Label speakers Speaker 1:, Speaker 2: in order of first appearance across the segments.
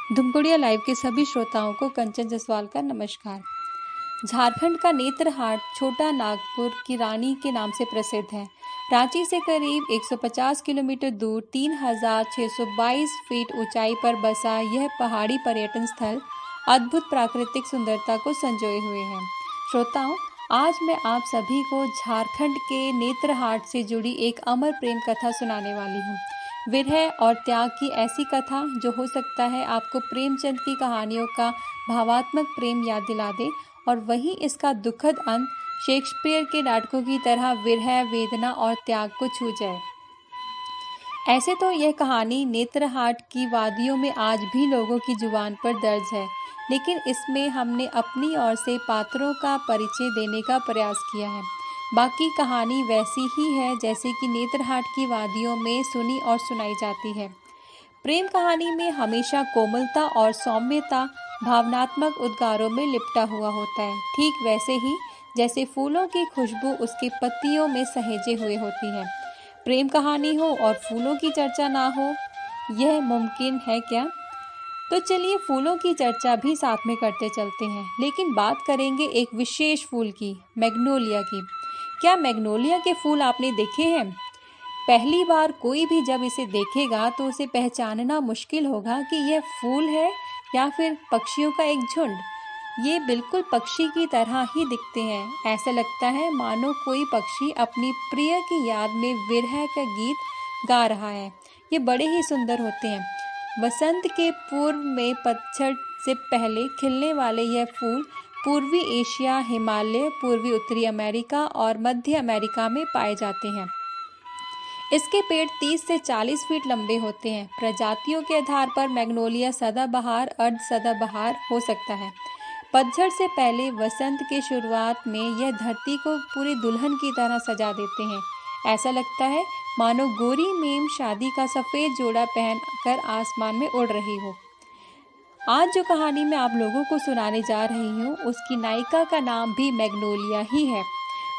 Speaker 1: Dhumkudiya live के सभी श्रोताओं को कंचन जसवाल का नमस्कार। झारखंड का नेत्रहाट छोटा नागपुर की रानी के नाम से प्रसिद्ध है। रांची से करीब 150 किलोमीटर दूर 3622 फीट ऊंचाई पर बसा यह पहाड़ी पर्यटन स्थल अद्भुत प्राकृतिक सुंदरता को संजोए हुए है। श्रोताओं, आज मैं आप सभी को झारखंड के नेत्रहाट से जुड़ी एक अमर प्रेम कथा सुनाने वाली हूँ। विरह और त्याग की ऐसी कथा जो हो सकता है आपको प्रेमचंद की कहानियों का भावात्मक प्रेम याद दिला दे और वहीं इसका दुखद अंत शेक्सपियर के नाटकों की तरह विरह, वेदना और त्याग को छू जाए। ऐसे तो यह कहानी नेत्रहाट की वादियों में आज भी लोगों की जुबान पर दर्ज है, लेकिन इसमें हमने अपनी ओर से पात्रों का परिचय देने का प्रयास किया है। बाकी कहानी वैसी ही है जैसे कि नेत्रहाट की वादियों में सुनी और सुनाई जाती है। प्रेम कहानी में हमेशा कोमलता और सौम्यता भावनात्मक उद्गारों में लिपटा हुआ होता है, ठीक वैसे ही जैसे फूलों की खुशबू उसके पत्तियों में सहेजे हुए होती है। प्रेम कहानी हो और फूलों की चर्चा ना हो, यह मुमकिन है क्या? तो चलिए फूलों की चर्चा भी साथ में करते चलते हैं, लेकिन बात करेंगे एक विशेष फूल की, मैग्नोलिया की। क्या मैग्नोलिया के फूल आपने देखे हैं? पहली बार कोई भी जब इसे देखेगा तो उसे पहचानना मुश्किल होगा कि यह फूल है या फिर पक्षियों का एक झुंड। ये बिल्कुल पक्षी की तरह ही दिखते हैं। ऐसा लगता है मानो कोई पक्षी अपनी प्रिय की याद में विरह का गीत गा रहा है। ये बड़े ही सुंदर होते हैं। वसंत के पूर्व में पतझड़ से पहले खिलने वाले यह फूल पूर्वी एशिया, हिमालय, पूर्वी उत्तरी अमेरिका और मध्य अमेरिका में पाए जाते हैं। इसके पेड़ 30 से 40 फीट लंबे होते हैं। प्रजातियों के आधार पर मैग्नोलिया सदाबहार, अर्ध सदाबहार हो सकता है। पतझड़ से पहले वसंत के शुरुआत में यह धरती को पूरी दुल्हन की तरह सजा देते हैं। ऐसा लगता है मानो गोरी मेम शादी का सफ़ेद जोड़ा पहनकर आसमान में उड़ रही हो। आज जो कहानी मैं आप लोगों को सुनाने जा रही हूँ, उसकी नायिका का नाम भी मैग्नोलिया ही है।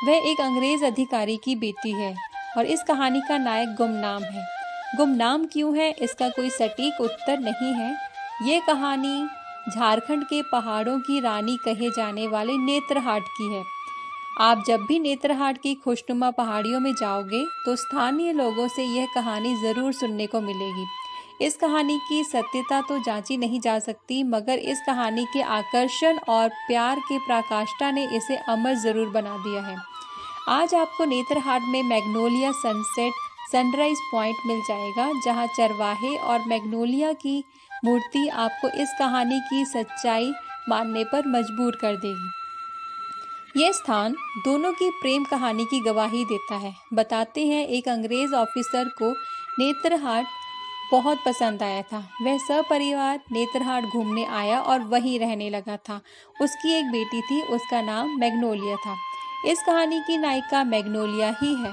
Speaker 1: वह एक अंग्रेज अधिकारी की बेटी है और इस कहानी का नायक गुमनाम है। गुमनाम क्यों है, इसका कोई सटीक उत्तर नहीं है। ये कहानी झारखंड के पहाड़ों की रानी कहे जाने वाले नेत्रहाट की है। आप जब भी नेत्रहाट की खुशनुमा पहाड़ियों में जाओगे तो स्थानीय लोगों से यह कहानी ज़रूर सुनने को मिलेगी। इस कहानी की सत्यता तो जांची नहीं जा सकती, मगर इस कहानी के आकर्षण और प्यार की पराकाष्ठा ने इसे अमर ज़रूर बना दिया है। आज आपको नेत्रहाट में मैग्नोलिया सनसेट सनराइज पॉइंट मिल जाएगा, जहां चरवाहे और मैग्नोलिया की मूर्ति आपको इस कहानी की सच्चाई मानने पर मजबूर कर देगी। ये स्थान दोनों की प्रेम कहानी की गवाही देता है। बताते हैं एक अंग्रेज ऑफिसर को नेत्रहाट बहुत पसंद आया था। वह सपरिवार नेत्रहाट घूमने आया और वहीं रहने लगा था। उसकी एक बेटी थी, उसका नाम मैग्नोलिया था। इस कहानी की नायिका मैग्नोलिया ही है।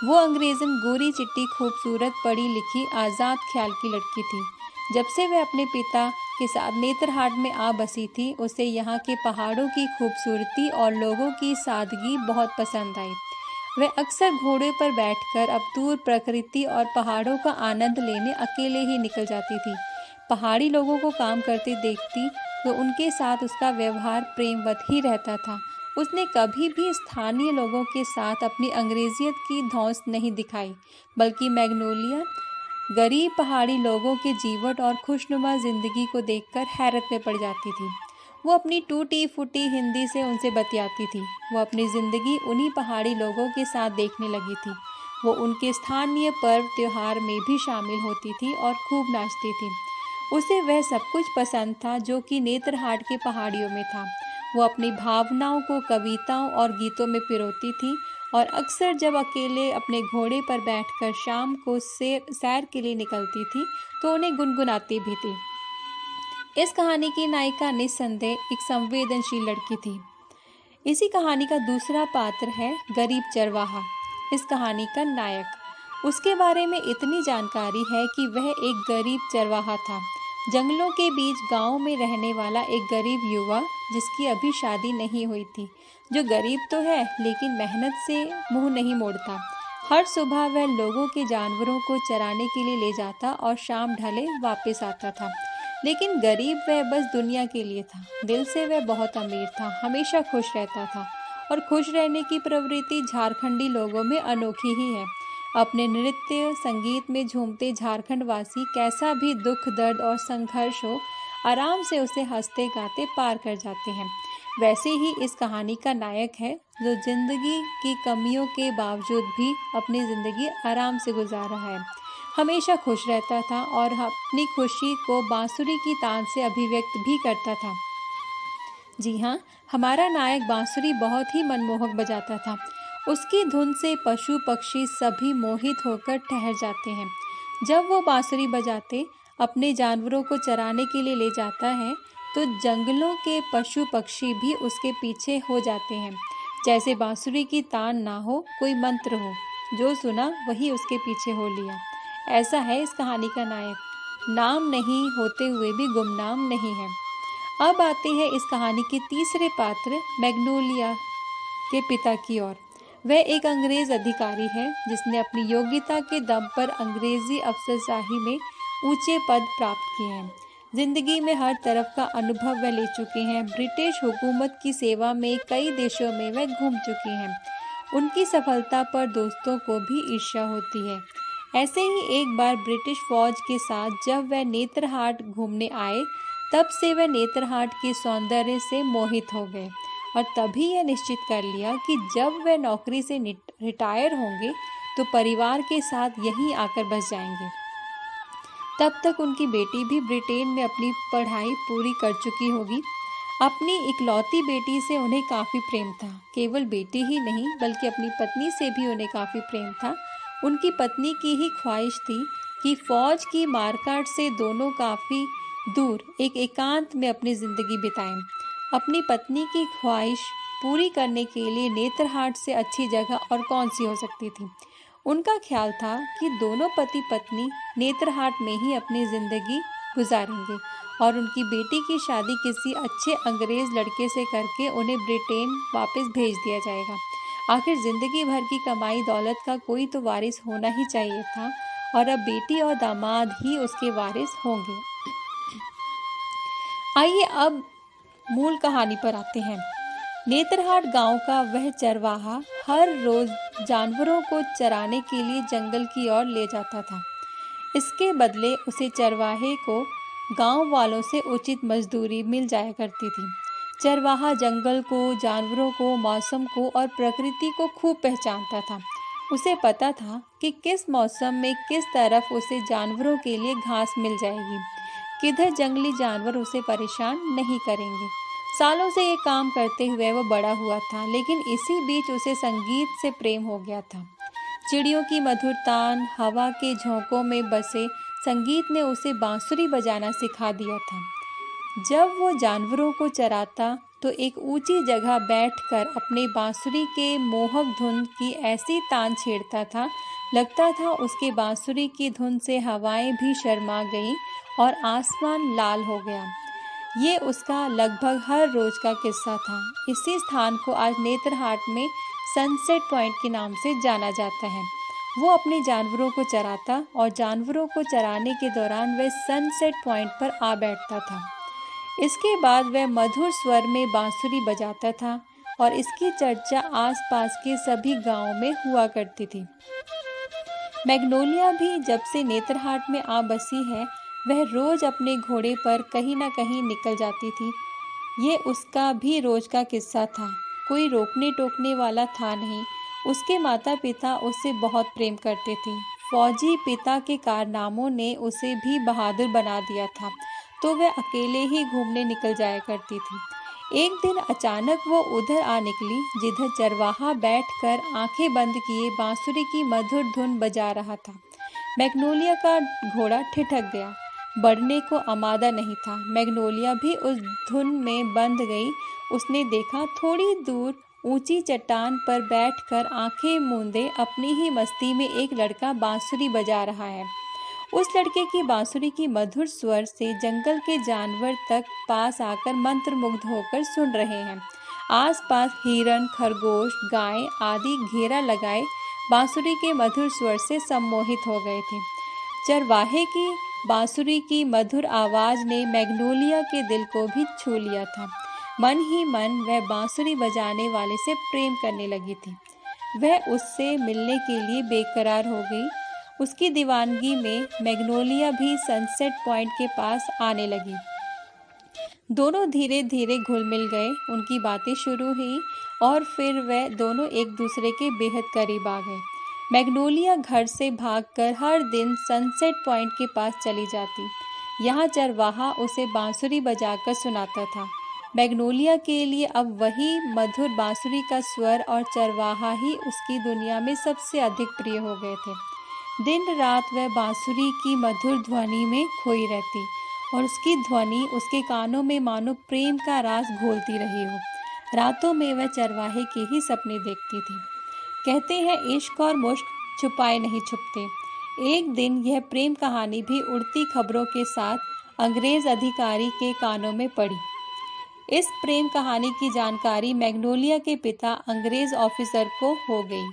Speaker 1: वो अंग्रेजन गोरी चिट्टी खूबसूरत पढ़ी लिखी आज़ाद ख्याल की लड़की थी। जब से वह अपने पिता के साथ नेत्रहाट में आ बसी थी, उसे यहाँ के पहाड़ों की खूबसूरती और लोगों की सादगी बहुत पसंद आई। वह अक्सर घोड़े पर बैठकर अब दूर प्रकृति और पहाड़ों का आनंद लेने अकेले ही निकल जाती थी। पहाड़ी लोगों को काम करते देखती तो उनके साथ उसका व्यवहार प्रेमवत ही रहता था। उसने कभी भी स्थानीय लोगों के साथ अपनी अंग्रेजियत की धौंस नहीं दिखाई, बल्कि मैग्नोलिया गरीब पहाड़ी लोगों के जीवट और खुशनुमा जिंदगी को देखकर हैरत में पड़ जाती थी। वो अपनी टूटी फूटी हिंदी से उनसे बतियाती थी। वो अपनी ज़िंदगी उन्हीं पहाड़ी लोगों के साथ देखने लगी थी। वो उनके स्थानीय पर्व त्योहार में भी शामिल होती थी और खूब नाचती थी। उसे वह सब कुछ पसंद था जो कि नेत्रहाट के पहाड़ियों में था। वो अपनी भावनाओं को कविताओं और गीतों में पिरोती थी और अक्सर जब अकेले अपने घोड़े पर बैठकर शाम को सैर के लिए निकलती थी तो उन्हें गुनगुनाती भी थी। इस कहानी की नायिका निस्संदेह एक संवेदनशील लड़की थी। इसी कहानी का दूसरा पात्र है गरीब चरवाहा, इस कहानी का नायक। उसके बारे में इतनी जानकारी है कि वह एक गरीब चरवाहा था, जंगलों के बीच गांव में रहने वाला एक गरीब युवा जिसकी अभी शादी नहीं हुई थी, जो गरीब तो है लेकिन मेहनत से मुंह नहीं मोड़ता। हर सुबह वह लोगों के जानवरों को चराने के लिए ले जाता और शाम ढले वापस आता था। लेकिन गरीब वह बस दुनिया के लिए था। दिल से वह बहुत अमीर था, हमेशा खुश रहता था और खुश रहने की प्रवृत्ति झारखंडी लोगों में अनोखी ही है। अपने नृत्य संगीत में झूमते झारखंड वासी कैसा भी दुख दर्द और संघर्ष हो, आराम से उसे हंसते गाते पार कर जाते हैं। वैसे ही इस कहानी का नायक है जो जिंदगी की कमियों के बावजूद भी अपनी जिंदगी आराम से गुजार रहा है। हमेशा खुश रहता था और अपनी खुशी को बांसुरी की तान से अभिव्यक्त भी करता था। जी हाँ, हमारा नायक बांसुरी बहुत ही मनमोहक बजाता था। उसकी धुन से पशु पक्षी सभी मोहित होकर ठहर जाते हैं। जब वो बांसुरी बजाते अपने जानवरों को चराने के लिए ले जाता है, तो जंगलों के पशु पक्षी भी उसके पीछे हो जाते हैं। जैसे बांसुरी की तान ना हो, कोई मंत्र हो, जो सुना वही उसके पीछे हो लिया। ऐसा है इस कहानी का नायक। नाम नहीं होते हुए भी गुमनाम नहीं है। अब आते हैं इस कहानी के तीसरे पात्र मैग्नोलिया के पिता की ओर। वह एक अंग्रेज अधिकारी है जिसने अपनी योग्यता के दम पर अंग्रेजी अफसरशाही में ऊंचे पद प्राप्त किए हैं। जिंदगी में हर तरफ का अनुभव वह ले चुके हैं। ब्रिटिश हुकूमत की सेवा में कई देशों में वह घूम चुके हैं। उनकी सफलता पर दोस्तों को भी ईर्ष्या होती है। ऐसे ही एक बार ब्रिटिश फौज के साथ जब वह नेत्रहाट घूमने आए, तब से वह नेत्रहाट के सौंदर्य से मोहित हो गए और तभी यह निश्चित कर लिया कि जब वह नौकरी से रिटायर होंगे तो परिवार के साथ यहीं आकर बस जाएंगे। तब तक उनकी बेटी भी ब्रिटेन में अपनी पढ़ाई पूरी कर चुकी होगी। अपनी इकलौती बेटी से उन्हें काफ़ी प्रेम था। केवल बेटी ही नहीं बल्कि अपनी पत्नी से भी उन्हें काफ़ी प्रेम था। उनकी पत्नी की ही ख्वाहिश थी कि फौज की मारकाट से दोनों काफ़ी दूर एक एकांत में अपनी ज़िंदगी बिताएं। अपनी पत्नी की ख्वाहिश पूरी करने के लिए नेत्रहाट से अच्छी जगह और कौन सी हो सकती थी। उनका ख्याल था कि दोनों पति पत्नी नेत्रहाट में ही अपनी ज़िंदगी गुजारेंगे और उनकी बेटी की शादी किसी अच्छे अंग्रेज़ लड़के से करके उन्हें ब्रिटेन वापस भेज दिया जाएगा। आखिर ज़िंदगी भर की कमाई दौलत का कोई तो वारिस होना ही चाहिए था और अब बेटी और दामाद ही उसके वारिस होंगे। आइए अब मूल कहानी पर आते हैं। नेत्रहाट गांव का वह चरवाहा हर रोज जानवरों को चराने के लिए जंगल की ओर ले जाता था। इसके बदले उसे चरवाहे को गांव वालों से उचित मजदूरी मिल जाया करती थी। चरवाहा जंगल को, जानवरों को, मौसम को और प्रकृति को खूब पहचानता था। उसे पता था कि किस मौसम में किस तरफ उसे जानवरों के लिए घास मिल जाएगी, किधर जंगली जानवर उसे परेशान नहीं करेंगे। सालों से ये काम करते हुए वो बड़ा हुआ था, लेकिन इसी बीच उसे संगीत से प्रेम हो गया था। चिड़ियों की मधुर तान, हवा के झोंकों में बसे संगीत ने उसे बांसुरी बजाना सिखा दिया था। जब वो जानवरों को चराता तो एक ऊंची जगह बैठकर अपने बांसुरी के मोहक धुन की ऐसी तान छेड़ता था, लगता था उसके बांसुरी की धुन से हवाएं भी शर्मा गईं और आसमान लाल हो गया। ये उसका लगभग हर रोज का किस्सा था। इसी स्थान को आज नेत्रहाट में सनसेट पॉइंट के नाम से जाना जाता है। वो अपने जानवरों को चराता और जानवरों को चराने के दौरान वह सनसेट पॉइंट पर आ बैठता था। इसके बाद वह मधुर स्वर में बांसुरी बजाता था और इसकी चर्चा आसपास के सभी गांवों में हुआ करती थी। मैग्नोलिया भी जब से नेत्रहाट में आ बसी है, वह रोज अपने घोड़े पर कहीं न कहीं निकल जाती थी। ये उसका भी रोज का किस्सा था। कोई रोकने टोकने वाला था नहीं। उसके माता पिता उससे बहुत प्रेम करते थे। फौजी पिता के कारनामों ने उसे भी बहादुर बना दिया था, तो वह अकेले ही घूमने निकल जाया करती थी। एक दिन अचानक वो उधर आ निकली जिधर चरवाहा बैठकर आंखें बंद किए बांसुरी की मधुर धुन बजा रहा था। मैग्नोलिया का घोड़ा ठिठक गया, बढ़ने को आमादा नहीं था। मैग्नोलिया भी उस धुन में बंध गई। उसने देखा थोड़ी दूर ऊंची चट्टान पर बैठकर आंखें मूंदे अपनी ही मस्ती में एक लड़का बांसुरी बजा रहा है। उस लड़के की बांसुरी की मधुर स्वर से जंगल के जानवर तक पास आकर मंत्रमुग्ध होकर सुन रहे हैं। आसपास हिरन, खरगोश, गाय आदि घेरा लगाए बांसुरी के मधुर स्वर से सम्मोहित हो गए थे। चरवाहे की बांसुरी की मधुर आवाज ने मैग्नोलिया के दिल को भी छू लिया था। मन ही मन वह बांसुरी बजाने वाले से प्रेम करने लगी थी। वह उससे मिलने के लिए बेकरार हो गई। उसकी दीवानगी में मैग्नोलिया भी सनसेट पॉइंट के पास आने लगी। दोनों धीरे धीरे घुल मिल गए। उनकी बातें शुरू हुई और फिर वह दोनों एक दूसरे के बेहद करीब आ गए। मैग्नोलिया घर से भागकर हर दिन सनसेट पॉइंट के पास चली जाती। यहाँ चरवाहा उसे बांसुरी बजाकर सुनाता था। मैग्नोलिया के लिए अब वही मधुर बांसुरी का स्वर और चरवाहा ही उसकी दुनिया में सबसे अधिक प्रिय हो गए थे। दिन रात वह बांसुरी की मधुर ध्वनि में खोई रहती और उसकी ध्वनि उसके कानों में मानो प्रेम का राज घोलती रही हो। रातों में वह चरवाहे के ही सपने देखती थी। कहते हैं इश्क और मुश्क छुपाए नहीं छुपते। एक दिन यह प्रेम कहानी भी उड़ती खबरों के साथ अंग्रेज अधिकारी के कानों में पड़ी। इस प्रेम कहानी की जानकारी मैग्नोलिया के पिता अंग्रेज ऑफिसर को हो गई।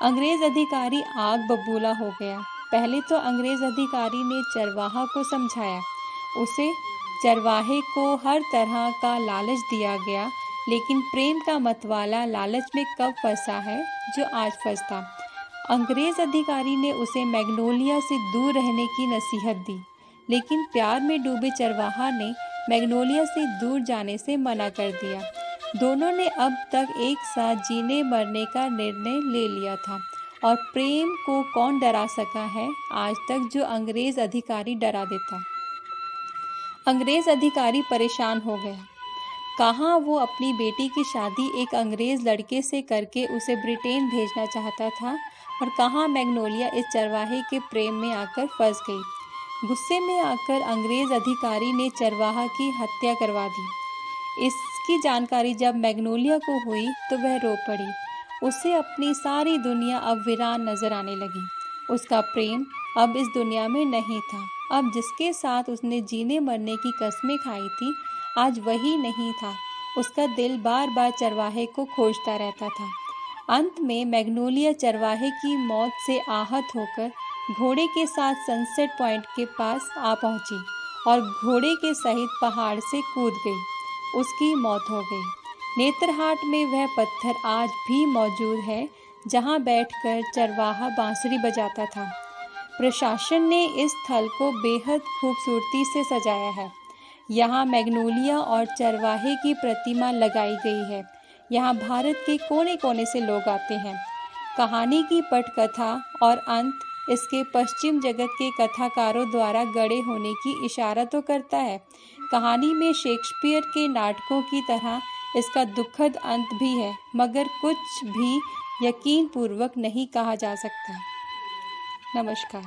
Speaker 1: अंग्रेज अधिकारी आग बबूला हो गया। पहले तो अंग्रेज अधिकारी ने चरवाहा को समझाया। उसे चरवाहे को हर तरह का लालच दिया गया, लेकिन प्रेम का मतवाला लालच में कब फंसा है जो आज फंसता। अंग्रेज अधिकारी ने उसे मैग्नोलिया से दूर रहने की नसीहत दी, लेकिन प्यार में डूबे चरवाहा ने मैग्नोलिया से दूर जाने से मना कर दिया। दोनों ने अब तक एक साथ जीने मरने का निर्णय ले लिया था और प्रेम को कौन डरा सका है आज तक जो अंग्रेज अधिकारी डरा देता। अंग्रेज अधिकारी परेशान हो गया। कहाँ वो अपनी बेटी की शादी एक अंग्रेज लड़के से करके उसे ब्रिटेन भेजना चाहता था और कहाँ मैग्नोलिया इस चरवाहे के प्रेम में आकर फंस गई। गुस्से में आकर अंग्रेज अधिकारी ने चरवाहा की हत्या करवा दी। इसकी जानकारी जब मैग्नोलिया को हुई तो वह रो पड़ी। उसे अपनी सारी दुनिया अब वीरान नजर आने लगी। उसका प्रेम अब इस दुनिया में नहीं था। अब जिसके साथ उसने जीने मरने की कस्में खाई थी, आज वही नहीं था। उसका दिल बार बार चरवाहे को खोजता रहता था। अंत में मैग्नोलिया चरवाहे की मौत से आहत होकर घोड़े के साथ सनसेट पॉइंट के पास आ पहुंची और घोड़े के सहित पहाड़ से कूद गई। उसकी मौत हो गई। नेत्रहाट में वह पत्थर आज भी मौजूद है जहां बैठकर चरवाहा बांसुरी बजाता था। प्रशासन ने इस स्थल को बेहद खूबसूरती से सजाया है। यहाँ मैग्नोलिया और चरवाहे की प्रतिमा लगाई गई है। यहाँ भारत के कोने कोने से लोग आते हैं। कहानी की पटकथा और अंत इसके पश्चिम जगत के कथाकारों द्वारा गढ़े होने की इशारा तो करता है। कहानी में शेक्सपियर के नाटकों की तरह इसका दुखद अंत भी है, मगर कुछ भी यकीन पूर्वक नहीं कहा जा सकता। नमस्कार।